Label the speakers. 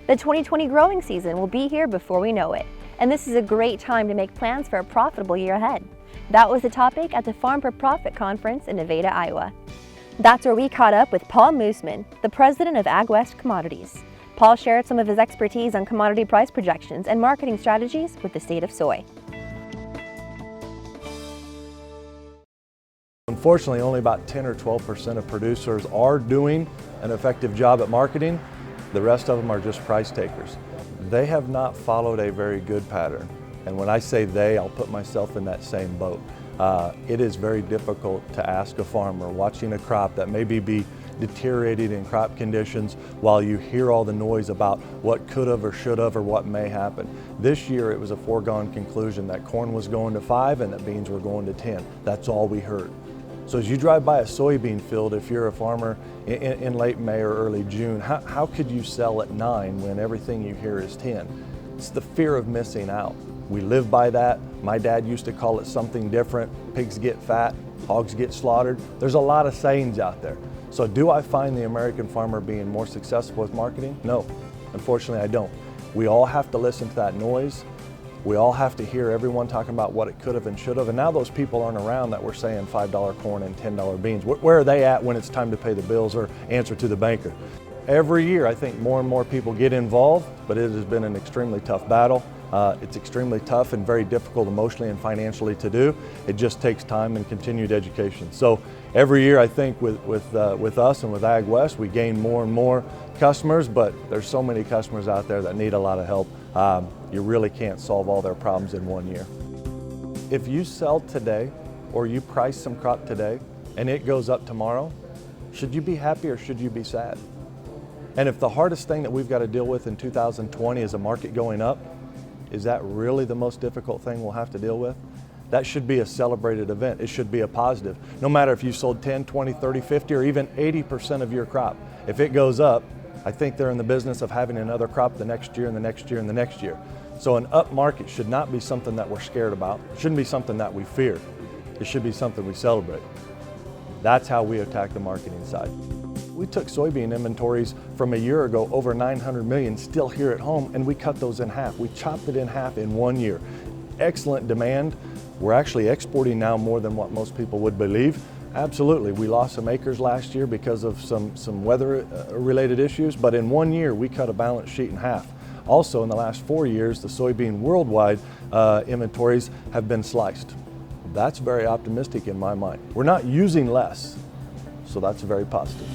Speaker 1: The 2020 growing season will be here before we know it, and this is a great time to make plans for a profitable year ahead. That was the topic at the Farm for Profit Conference in Nevada, Iowa. That's where we caught up with Paul Mussman, the president of AgWest Commodities. Paul shared some of his expertise on commodity price projections and marketing strategies with the State of Soy.
Speaker 2: Unfortunately, only about 10 or 12% of producers are doing an effective job at marketing. The rest of them are just price takers. They have not followed a very good pattern. And when I say they, I'll put myself in that same boat. It is very difficult to ask a farmer watching a crop that maybe be deteriorating in crop conditions while you hear all the noise about what could have or should have or what may happen. This year it was a foregone conclusion that corn was going to 5 and that beans were going to 10. That's all we heard. So as you drive by a soybean field, if you're a farmer in late May or early June, how could you sell at 9 when everything you hear is 10? It's the fear of missing out. We live by that. My dad used to call it something different. Pigs get fat, hogs get slaughtered. There's a lot of sayings out there. So do I find the American farmer being more successful with marketing? No, unfortunately I don't. We all have to listen to that noise. We all have to hear everyone talking about what it could have and should have, and now those people aren't around that were saying $5 corn and $10 beans. Where are they at when it's time to pay the bills or answer to the banker? Every year I think more and more people get involved, but it has been an extremely tough battle. It's extremely tough and very difficult emotionally and financially to do. It just takes time and continued education. So every year I think with us and with AgWest, we gain more and more customers, but there's so many customers out there that need a lot of help. You really can't solve all their problems in one year. If you sell today or you price some crop today and it goes up tomorrow, should you be happy or should you be sad? And if the hardest thing that we've got to deal with in 2020 is a market going up, is that really the most difficult thing we'll have to deal with? That should be a celebrated event. It should be a positive. No matter if you sold 10, 20, 30, 50, or even 80% of your crop. If it goes up, I think they're in the business of having another crop the next year and the next year and the next year. So an up market should not be something that we're scared about. It shouldn't be something that we fear. It should be something we celebrate. That's how we attack the marketing side. We took soybean inventories from a year ago, over 900 million, still here at home, and we cut those in half. We chopped it in half in 1 year. Excellent demand. We're actually exporting now more than what most people would believe. Absolutely, we lost some acres last year because of some weather-related issues, but in 1 year we cut a balance sheet in half. Also, in the last 4 years, the soybean worldwide inventories have been sliced. That's very optimistic in my mind. We're not using less, so that's very positive.